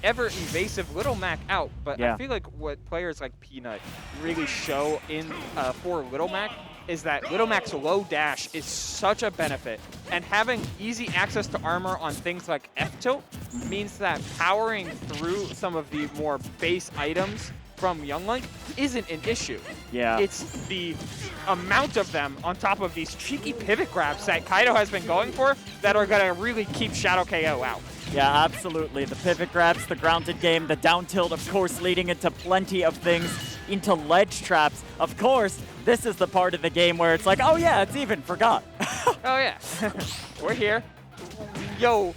ever evasive Little Mac out, but Yeah. I feel like what players like Peanut really show in for Little Mac is that Little Mac's low dash is such a benefit, and having easy access to armor on things like F-tilt means that powering through some of the more base items from Young Link isn't an issue. Yeah. It's the amount of them on top of these cheeky pivot grabs that Kaido has been going for that are going to really keep ShadowKO out. Yeah, absolutely. The pivot grabs, the grounded game, the down tilt, of course, leading into plenty of things, into ledge traps. Of course, this is the part of the game where it's like, oh yeah, it's even, forgot. Oh yeah, we're here. Yo,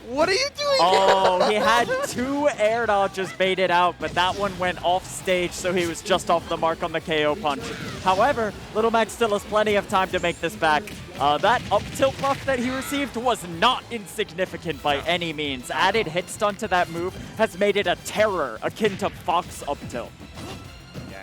what are you doing? Oh, he had 2 air dodges baited out, but that one went off stage, so he was just off the mark on the KO punch. However, Little Mac still has plenty of time to make this back. That up tilt buff that he received was not insignificant by any means. Added hit stun to that move has made it a terror akin to Fox up tilt. Yeah.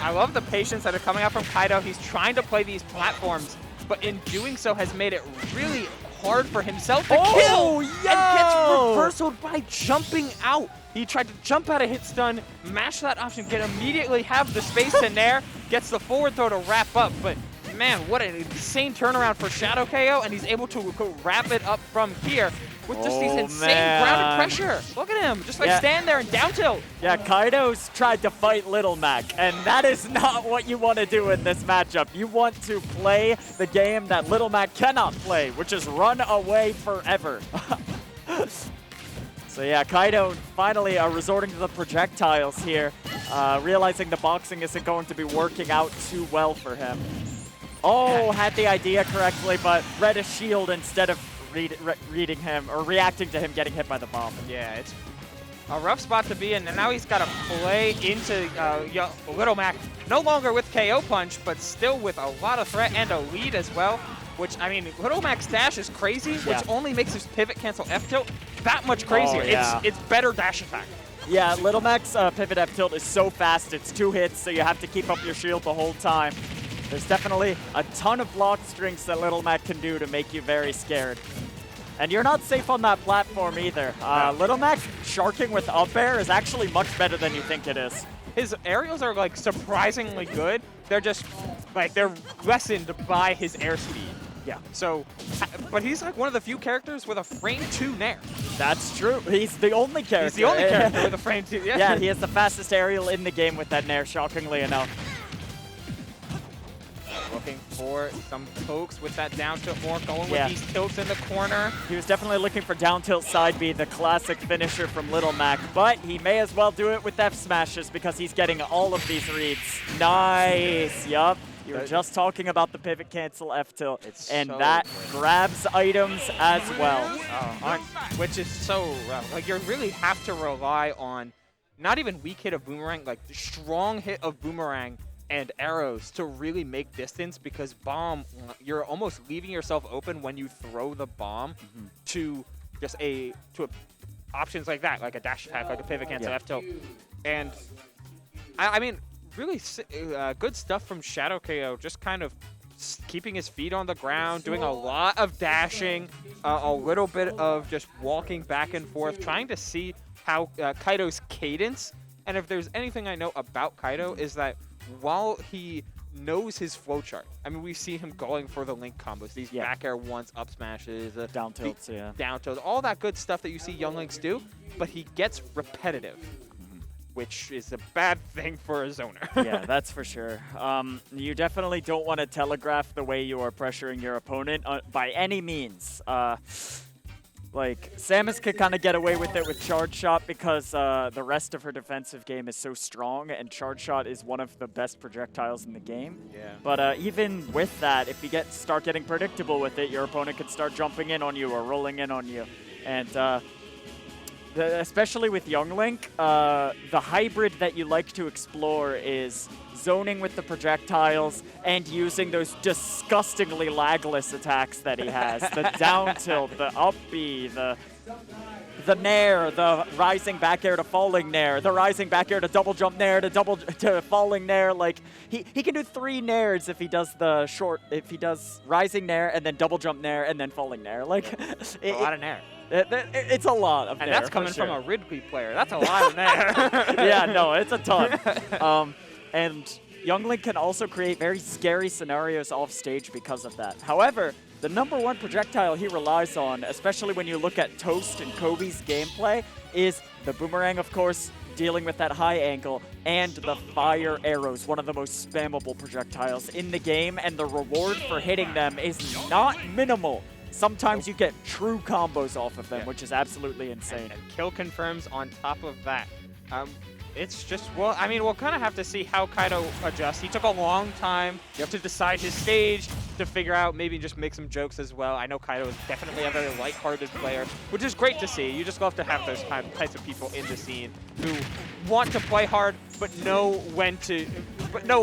I love the patience that are coming out from Kaido. He's trying to play these platforms, but in doing so has made it really hard for himself to kill, and gets reversaled by jumping out. He tried to jump out of hit stun, mash that option, immediately have the space in there, gets the forward throw to wrap up, but man, what an insane turnaround for ShadowKO, and he's able to wrap it up from here with just these insane grounded pressure. Look at him, just like stand there and down tilt. Yeah, Kaido's tried to fight Little Mac, and that is not what you want to do in this matchup. You want to play the game that Little Mac cannot play, which is run away forever. So yeah, Kaido finally resorting to the projectiles here, realizing the boxing isn't going to be working out too well for him. Oh, had the idea correctly, but read a shield instead of reading him, or reacting to him getting hit by the bomb. Yeah, it's a rough spot to be in, and now he's got to play into Little Mac, no longer with KO punch, but still with a lot of threat and a lead as well, which, I mean, Little Mac's dash is crazy, which only makes his pivot cancel F-tilt that much crazier. Oh, yeah. It's better dash attack. Yeah, Little Mac's pivot F-tilt is so fast, it's 2 hits, so you have to keep up your shield the whole time. There's definitely a ton of block strings that Little Mac can do to make you very scared. And you're not safe on that platform either. Little Mac sharking with up air is actually much better than you think it is. His aerials are like surprisingly good. They're just like, they're lessened by his airspeed. Yeah. So, but he's like one of the few characters with a frame 2 nair. That's true. He's the only character. He's the only character with a frame 2. Yeah. Yeah, he has the fastest aerial in the game with that nair, shockingly enough. Looking for some pokes with that down tilt more, going with these tilts in the corner. He was definitely looking for down tilt side B, the classic finisher from Little Mac, but he may as well do it with F smashes because he's getting all of these reads. Nice, yup. You were just talking about the pivot cancel F tilt, and so that great. grabs items as well. Which is so rough. Like, you really have to rely on not even weak hit of boomerang, like strong hit of boomerang and arrows to really make distance, because bomb, you're almost leaving yourself open when you throw the bomb to just options like that, like a dash attack, like a pivot cancel F tilt. And I mean, really good stuff from ShadowKO, just kind of keeping his feet on the ground, doing a lot of dashing, a little bit of just walking back and forth, trying to see how Kaido's cadence. And if there's anything I know about Kaido is that while he knows his flowchart, I mean, we see him going for the link combos, these back air ones, up smashes, down tilts, down tilts, all that good stuff that you see young links do, but he gets repetitive, which is a bad thing for a zoner. Yeah, that's for sure. You definitely don't want to telegraph the way you are pressuring your opponent by any means. Like, Samus could kind of get away with it with Charge Shot because the rest of her defensive game is so strong, and Charge Shot is one of the best projectiles in the game. Yeah. But even with that, if you start getting predictable with it, your opponent could start jumping in on you or rolling in on you. And especially with Young Link, the hybrid that you like to explore is zoning with the projectiles and using those disgustingly lagless attacks that he has. The down tilt, the up B, the the nair, the rising back air to falling nair, the rising back air to double jump nair to falling nair. Like he can do 3 nairs if he does rising nair and then double jump nair and then falling nair. Like a lot of nair. It's a lot of and nair. That's coming sure. from a Ridley player. That's a lot of nair. Yeah, no, it's a ton. And Young Link can also create very scary scenarios off stage because of that. However, the #1 projectile he relies on, especially when you look at Toast and Kobe's gameplay, is the boomerang, of course, dealing with that high angle, and the fire arrows, one of the most spammable projectiles in the game, and the reward for hitting them is not minimal. Sometimes you get true combos off of them, which is absolutely insane. And kill confirms on top of that. It's just, well, I mean, we'll kind of have to see how Kaido adjusts. He took a long time to decide his stage, to figure out, maybe just make some jokes as well. I know Kaido is definitely a very lighthearted player, which is great to see. You just love to have those types of people in the scene who want to play hard, but know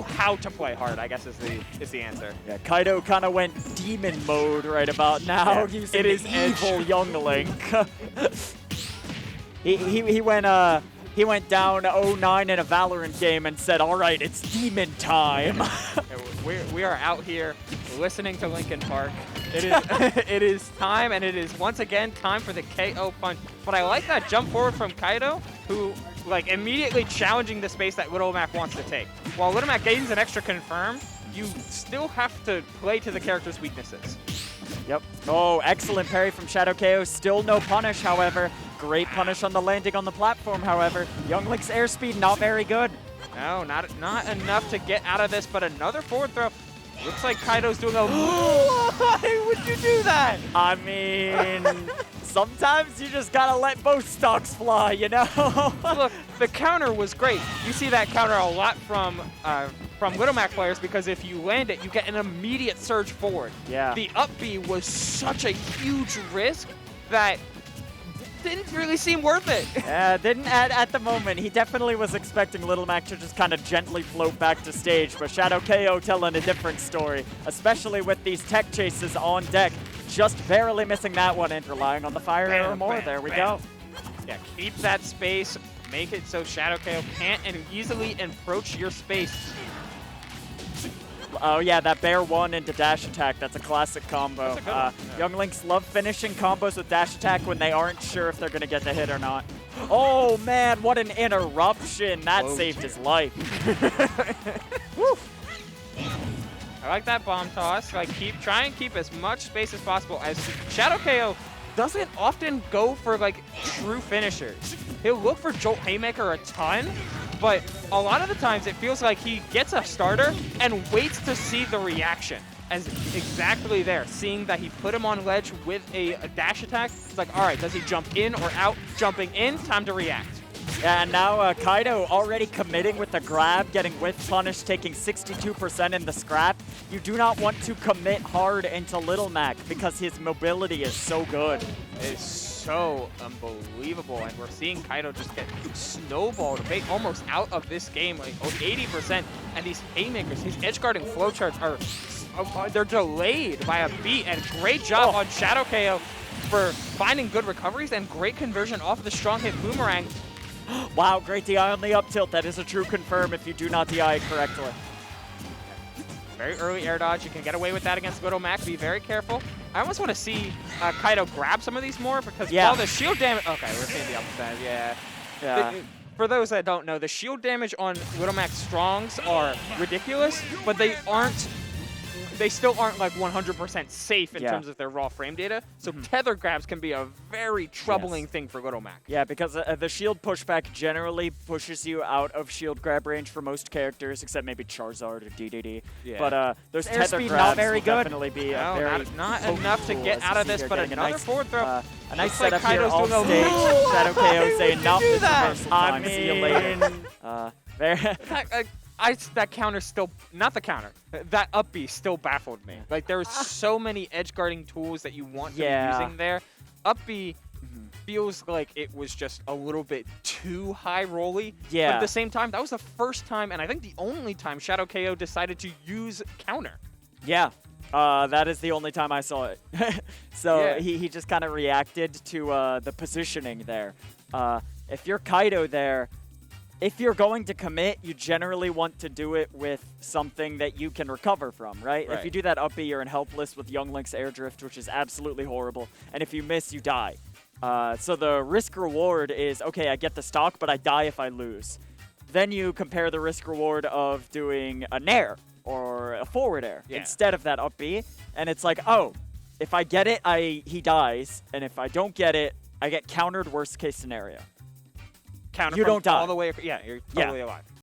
how to play hard, I guess is the answer. Yeah, Kaido kind of went demon mode right about now, using it is evil Young Link. He went down 0-9 in a Valorant game and said, "All right, it's demon time." We are out here listening to Linkin Park. It is time, and it is once again time for the KO punch. But I like that jump forward from Kaido, who like immediately challenging the space that Little Mac wants to take. While Little Mac gains an extra confirm, you still have to play to the character's weaknesses. Yep. Oh, excellent parry from ShadowKO. Still no punish, however. Great punish on the landing on the platform, however. Young Link's airspeed not very good. No, not enough to get out of this, but another forward throw. Looks like Kaido's doing a... Why would you do that? I mean, sometimes you just gotta let both stocks fly, you know? Look, the counter was great. You see that counter a lot from Little Mac players, because if you land it, you get an immediate surge forward. Yeah. The up B was such a huge risk that didn't really seem worth it. Yeah, didn't at the moment. He definitely was expecting Little Mac to just kind of gently float back to stage, but ShadowKO telling a different story, especially with these tech chases on deck. Just barely missing that one and relying on the fire arrow more. There we go. Yeah, keep that space. Make it so ShadowKO can't easily approach your space. Oh yeah, that bear 1 into dash attack, that's a classic combo. Young Links love finishing combos with dash attack when they aren't sure if they're going to get the hit or not. Oh man, what an interruption. That saved his life. Woo. I like that bomb toss. Like, try and keep as much space as possible. As ShadowKO doesn't often go for like true finishers. He'll look for Jolt Haymaker a ton, but a lot of the times it feels like he gets a starter and waits to see the reaction. As exactly there, seeing that he put him on ledge with a dash attack, it's like, all right, does he jump in or out? Jumping in, time to react. Yeah, and now Kaido already committing with the grab, getting whiff punish, taking 62% in the scrap. You do not want to commit hard into Little Mac because his mobility is so good. It's so unbelievable, and we're seeing Kaido just get snowballed almost out of this game, like 80%. And these haymakers, his edge guarding flowcharts they're delayed by a beat, and great job on ShadowKO for finding good recoveries and great conversion off of the strong hit boomerang. Wow, great DI on the up tilt. That is a true confirm if you do not DI it correctly. Very early air dodge. You can get away with that against Little Mac. Be very careful. I almost want to see Kaido grab some of these more, because while the shield damage... Okay, we're seeing the upside. Yeah. For those that don't know, the shield damage on Little Mac's strongs are ridiculous, but they still aren't like 100% safe in terms of their raw frame data. So tether grabs can be a very troubling thing for Little Mac. Yeah, because the shield pushback generally pushes you out of shield grab range for most characters, except maybe Charizard or DDD. Yeah. But those tether grabs not very good. Definitely be very not enough to get out of this, but another forward throw. A nice setup here off stage. ShadowKO saying, "Not this reversal time. See you later." That counter still, not the counter, that up B still baffled me. Like, there's so many edge guarding tools that you want to be using there. Up B feels like it was just a little bit too high rolly. Yeah. But at the same time, that was the first time, and I think the only time ShadowKO decided to use counter. Yeah. That is the only time I saw it. So Yeah. he just kind of reacted to the positioning there. If you're Kaido there, if you're going to commit, you generally want to do it with something that you can recover from, right? If you do that up B, you're in helpless with Young Link's air drift, which is absolutely horrible. And if you miss, you die. So the risk reward is, okay, I get the stock, but I die if I lose. Then you compare the risk reward of doing a nair or a forward air instead of that up B. And it's like, oh, if I get it, he dies. And if I don't get it, I get countered worst case scenario. Counter You from don't die. all the way. Yeah, you're totally alive.